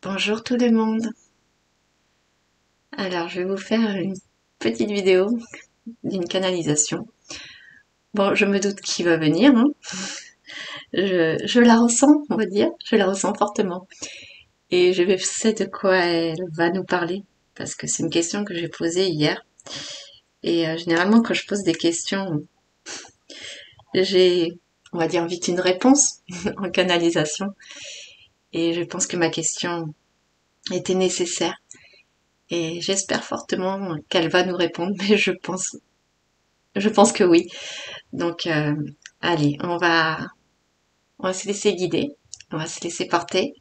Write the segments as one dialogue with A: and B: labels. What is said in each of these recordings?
A: Bonjour tout le monde. Alors, je vais vous faire une petite vidéo d'une canalisation. Bon, je me doute qui va venir, hein. Je la ressens, on va dire. Je la ressens fortement. Et je sais de quoi elle va nous parler. Parce que c'est une question que j'ai posée hier. Et généralement, quand je pose des questions, j'ai, on va dire, vite une réponse en canalisation. Et je pense que ma question était nécessaire. Et j'espère fortement qu'elle va nous répondre. Mais je pense que oui. Donc, allez, on va se laisser guider, on va se laisser porter.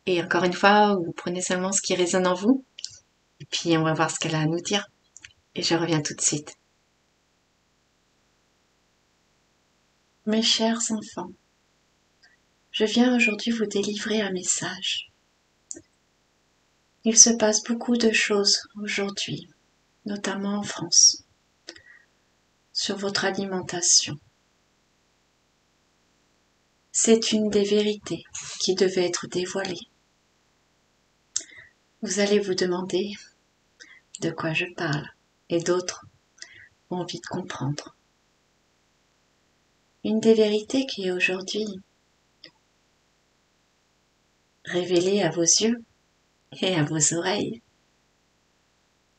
A: Et encore une fois, vous prenez seulement ce qui résonne en vous. Et puis, on va voir ce qu'elle a à nous dire. Et je reviens tout de suite. Mes chers enfants, je viens aujourd'hui vous délivrer un message. Il se passe beaucoup de choses aujourd'hui, notamment en France, sur votre alimentation. C'est une des vérités qui devait être dévoilée. Vous allez vous demander de quoi je parle, et d'autres vont vite comprendre. Une des vérités qui est aujourd'hui révélée à vos yeux et à vos oreilles,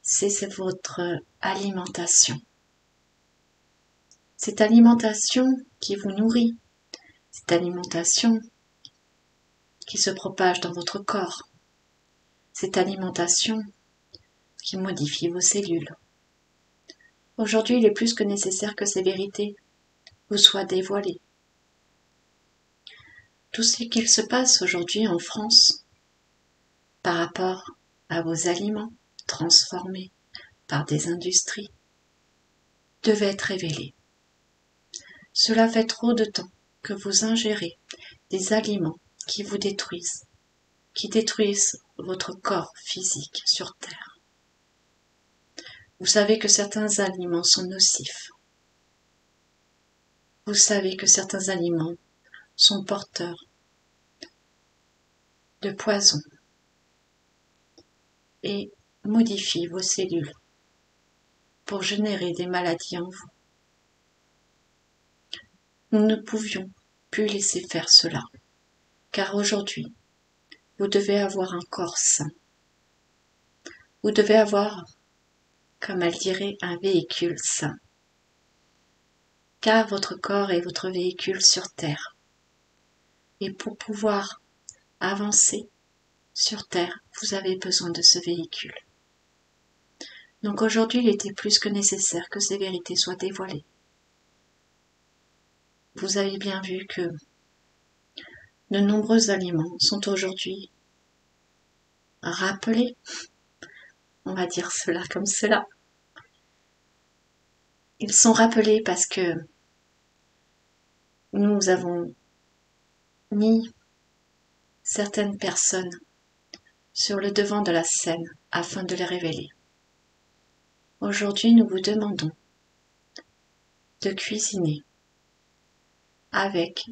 A: c'est votre alimentation. Cette alimentation qui vous nourrit, cette alimentation qui se propage dans votre corps, cette alimentation qui modifie vos cellules. Aujourd'hui, il est plus que nécessaire que ces vérités vous soient dévoilées. Tout ce qu'il se passe aujourd'hui en France par rapport à vos aliments transformés par des industries devait être révélé. Cela fait trop de temps que vous ingérez des aliments qui vous détruisent, qui détruisent votre corps physique sur Terre. Vous savez que certains aliments sont nocifs. Vous savez que certains aliments sont porteurs de poison et modifient vos cellules pour générer des maladies en vous. Nous ne pouvions plus laisser faire cela, car aujourd'hui, vous devez avoir un corps sain. Vous devez avoir, comme elle dirait, un véhicule sain. Car votre corps est votre véhicule sur Terre. Et pour pouvoir avancer sur Terre, vous avez besoin de ce véhicule. Donc aujourd'hui, il était plus que nécessaire que ces vérités soient dévoilées. Vous avez bien vu que de nombreux aliments sont aujourd'hui rappelés, on va dire cela comme cela. Ils sont rappelés parce que nous avons mis certaines personnes sur le devant de la scène afin de les révéler. Aujourd'hui, nous vous demandons de cuisiner avec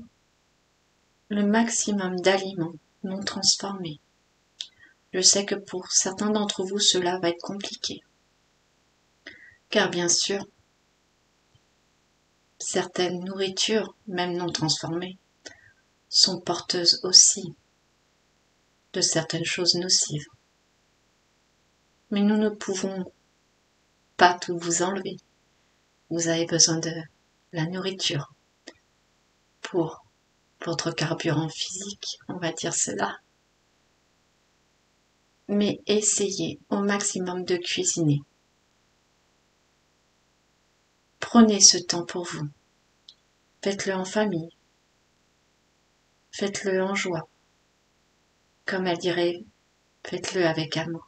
A: le maximum d'aliments non transformés. Je sais que pour certains d'entre vous, cela va être compliqué. Car bien sûr, certaines nourritures, même non transformées, sont porteuses aussi de certaines choses nocives. Mais nous ne pouvons pas tout vous enlever. Vous avez besoin de la nourriture pour votre carburant physique, on va dire cela. Mais essayez au maximum de cuisiner. Prenez ce temps pour vous. Faites-le en famille. Faites-le en joie. Comme elle dirait, faites-le avec amour.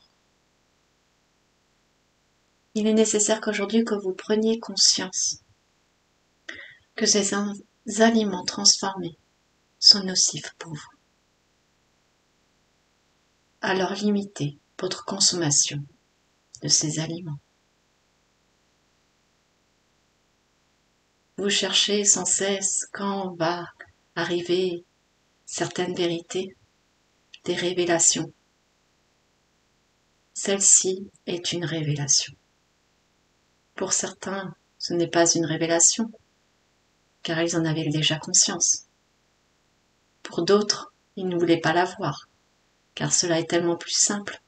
A: Il est nécessaire qu'aujourd'hui que vous preniez conscience que ces aliments transformés sont nocifs pour vous. Alors limitez votre consommation de ces aliments. Vous cherchez sans cesse quand va arriver certaines vérités. des révélations. Celle-ci est une révélation. Pour certains, ce n'est pas une révélation, car ils en avaient déjà conscience. Pour d'autres, ils ne voulaient pas la voir, car cela est tellement plus simple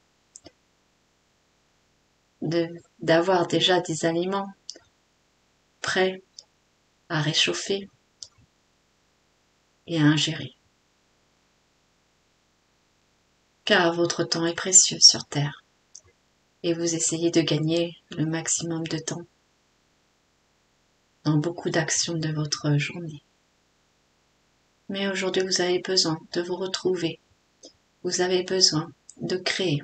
A: d'avoir déjà des aliments prêts à réchauffer et à ingérer. Car votre temps est précieux sur Terre, et vous essayez de gagner le maximum de temps dans beaucoup d'actions de votre journée. Mais aujourd'hui, vous avez besoin de vous retrouver, vous avez besoin de créer.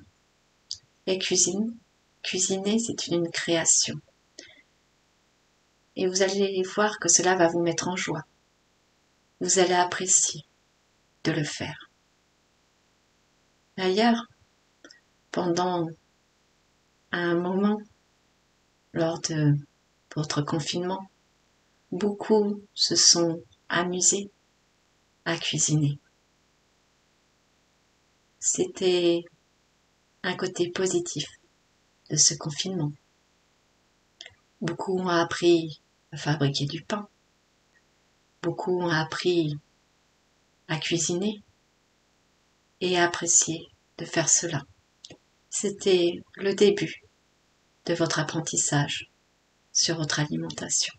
A: Et cuisiner, c'est une création. Et vous allez voir que cela va vous mettre en joie. Vous allez apprécier de le faire. D'ailleurs, pendant un moment, lors de votre confinement, beaucoup se sont amusés à cuisiner. C'était un côté positif de ce confinement. Beaucoup ont appris à fabriquer du pain. Beaucoup ont appris à cuisiner et à apprécier de faire cela. C'était le début de votre apprentissage sur votre alimentation.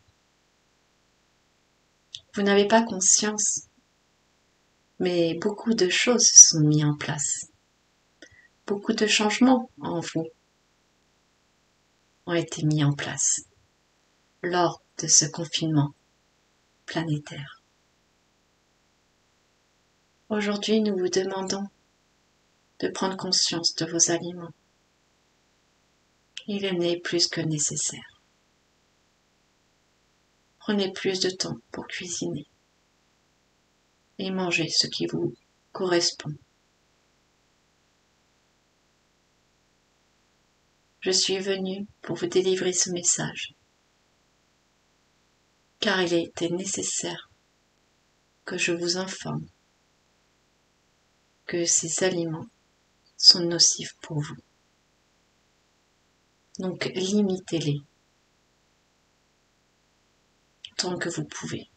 A: Vous n'avez pas conscience, mais beaucoup de choses sont mises en place. Beaucoup de changements en vous ont été mis en place lors de ce confinement planétaire. Aujourd'hui, nous vous demandons de prendre conscience de vos aliments. Il en est plus que nécessaire. Prenez plus de temps pour cuisiner et mangez ce qui vous correspond. Je suis venue pour vous délivrer ce message, car il était nécessaire que je vous informe que ces aliments sont nocifs pour vous. Donc limitez-les tant que vous pouvez.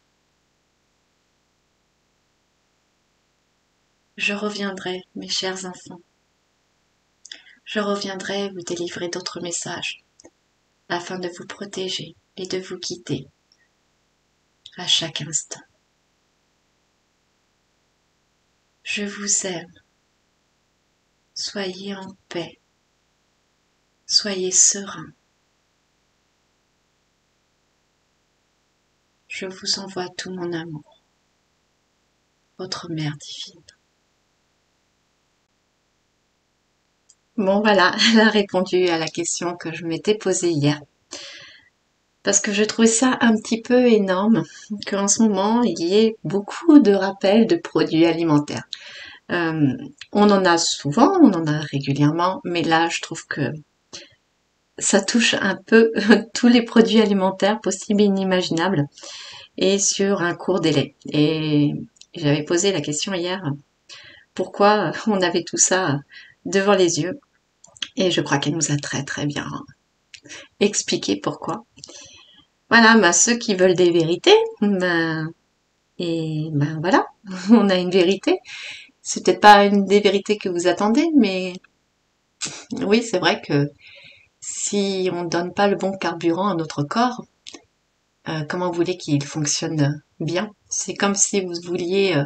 A: Je reviendrai, mes chers enfants. Je reviendrai vous délivrer d'autres messages afin de vous protéger et de vous guider à chaque instant. Je vous aime. Soyez en paix. Soyez sereins. Je vous envoie tout mon amour. Votre Mère divine. Bon voilà, elle a répondu à la question que je m'étais posée hier. Parce que je trouvais ça un petit peu énorme qu'en ce moment, il y ait beaucoup de rappels de produits alimentaires. On en a souvent, on en a régulièrement, mais là, je trouve que ça touche un peu tous les produits alimentaires possibles et inimaginables et sur un court délai. Et j'avais posé la question hier, pourquoi on avait tout ça devant les yeux. Et je crois qu'elle nous a très très bien expliqué pourquoi. Voilà, ceux qui veulent des vérités, voilà, on a une vérité. C'est peut-être pas une des vérités que vous attendez, mais oui, c'est vrai que si on donne pas le bon carburant à notre corps, comment vous voulez qu'il fonctionne bien? C'est comme si vous vouliez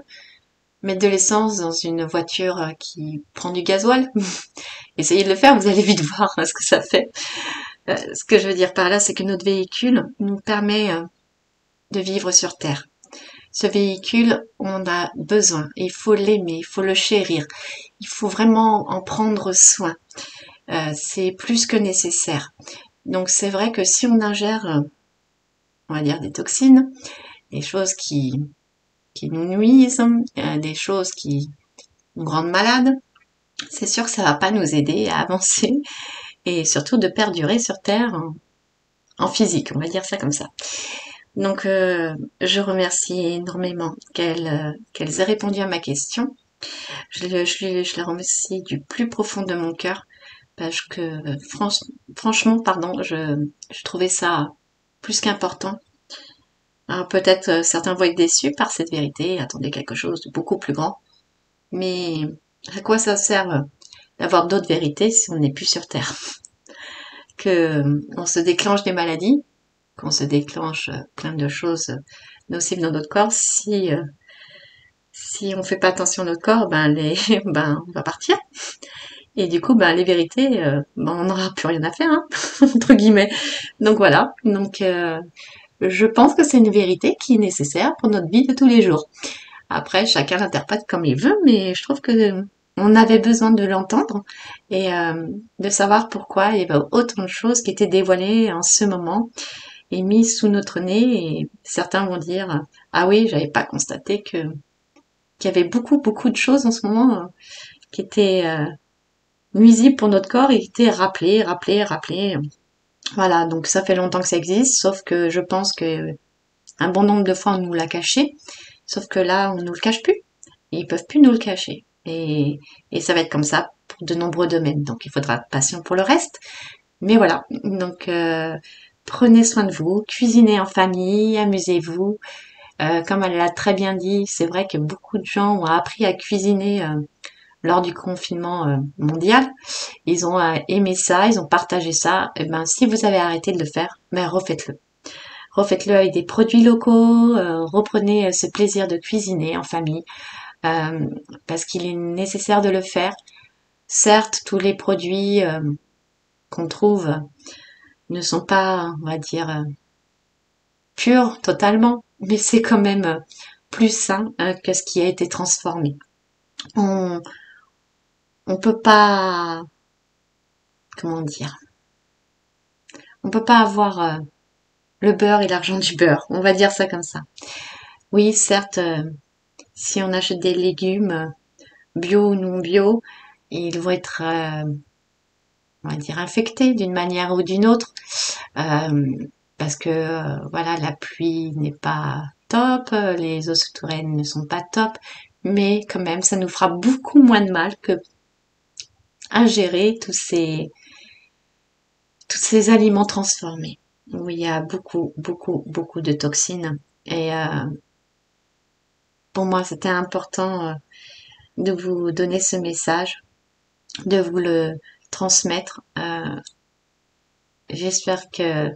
A: mettre de l'essence dans une voiture qui prend du gasoil. Essayez de le faire, vous allez vite voir ce que ça fait. Ce que je veux dire par là, c'est que notre véhicule nous permet de vivre sur Terre. Ce véhicule, on a besoin, il faut l'aimer, il faut le chérir, il faut vraiment en prendre soin. C'est plus que nécessaire. Donc c'est vrai que si on ingère, on va dire des toxines, des choses qui nous nuisent, des choses qui nous rendent malades, c'est sûr que ça va pas nous aider à avancer et surtout de perdurer sur Terre en physique, on va dire ça comme ça. Donc je remercie énormément qu'elles aient répondu à ma question Je les remercie du plus profond de mon cœur parce que franchement, pardon, je trouvais ça plus qu'important. Alors peut-être certains vont être déçus par cette vérité, attendaient quelque chose de beaucoup plus grand. Mais à quoi ça sert d'avoir d'autres vérités si on n'est plus sur Terre? Que on se déclenche des maladies, qu'on se déclenche plein de choses nocives dans notre corps. Si on fait pas attention à notre corps, ben on va partir. Et du coup, ben les vérités, ben, on n'aura plus rien à faire, hein, entre guillemets. Donc voilà. Donc je pense que c'est une vérité qui est nécessaire pour notre vie de tous les jours. Après, chacun l'interprète comme il veut, mais je trouve que on avait besoin de l'entendre et de savoir pourquoi il y avait autant de choses qui étaient dévoilées en ce moment et mises sous notre nez. Et certains vont dire, ah oui, j'avais pas constaté que qu'il y avait beaucoup de choses en ce moment qui étaient nuisibles pour notre corps et qui étaient rappelées. Voilà, donc ça fait longtemps que ça existe, sauf que je pense que un bon nombre de fois on nous l'a caché, sauf que là on nous le cache plus. Ils peuvent plus nous le cacher. Et ça va être comme ça pour de nombreux domaines. Donc il faudra être patient pour le reste. Mais voilà. Donc prenez soin de vous, cuisinez en famille, amusez-vous. Comme elle l'a très bien dit, c'est vrai que beaucoup de gens ont appris à cuisiner lors du confinement mondial. Ils ont aimé ça, ils ont partagé ça. Et ben si vous avez arrêté de le faire, ben refaites-le. Refaites-le avec des produits locaux, reprenez ce plaisir de cuisiner en famille euh, parce qu'il est nécessaire de le faire. Certes, tous les produits qu'on trouve ne sont pas, on va dire, purs totalement, mais c'est quand même plus sain que ce qui a été transformé. On on peut pas, comment dire, on peut pas avoir le beurre et l'argent du beurre. On va dire ça comme ça. Oui, certes, si on achète des légumes bio ou non bio, ils vont être, on va dire, infectés d'une manière ou d'une autre. Euh, Parce que voilà, la pluie n'est pas top, les eaux souterraines ne sont pas top, mais quand même, ça nous fera beaucoup moins de mal que ingérer tous ces aliments transformés où il y a beaucoup de toxines. Et pour moi, c'était important de vous donner ce message, de vous le transmettre. J'espère que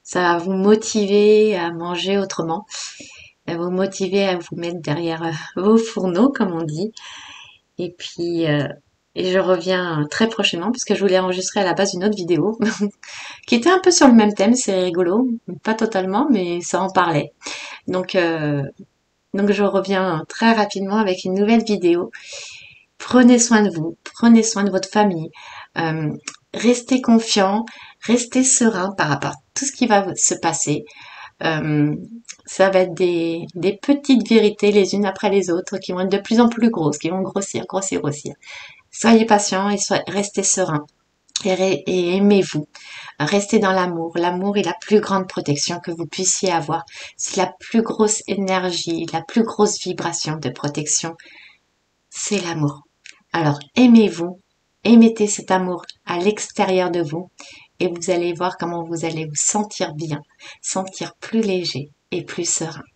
A: ça va vous motiver à manger autrement, vous motiver à vous mettre derrière vos fourneaux, comme on dit. Et puis, et je reviens très prochainement parce que je voulais enregistrer à la base une autre vidéo qui était un peu sur le même thème. C'est rigolo, pas totalement, mais ça en parlait. Donc, euh, donc je reviens très rapidement avec une nouvelle vidéo. Prenez soin de vous, prenez soin de votre famille, euh, restez confiants, restez serein par rapport à tout ce qui va se passer. Euh, Ça va être des petites vérités les unes après les autres qui vont être de plus en plus grosses, qui vont grossir. Soyez patients et restez sereins et aimez-vous. Restez dans l'amour. L'amour est la plus grande protection que vous puissiez avoir. C'est la plus grosse énergie, la plus grosse vibration de protection. C'est l'amour. Alors aimez-vous, émettez cet amour à l'extérieur de vous et vous allez voir comment vous allez vous sentir bien, sentir plus léger et plus serein.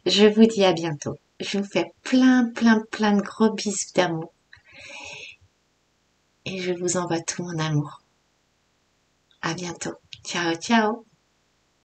A: Je vous dis à bientôt. Je vous fais plein de gros bisous d'amour et je vous envoie tout mon amour. À bientôt. Ciao, ciao.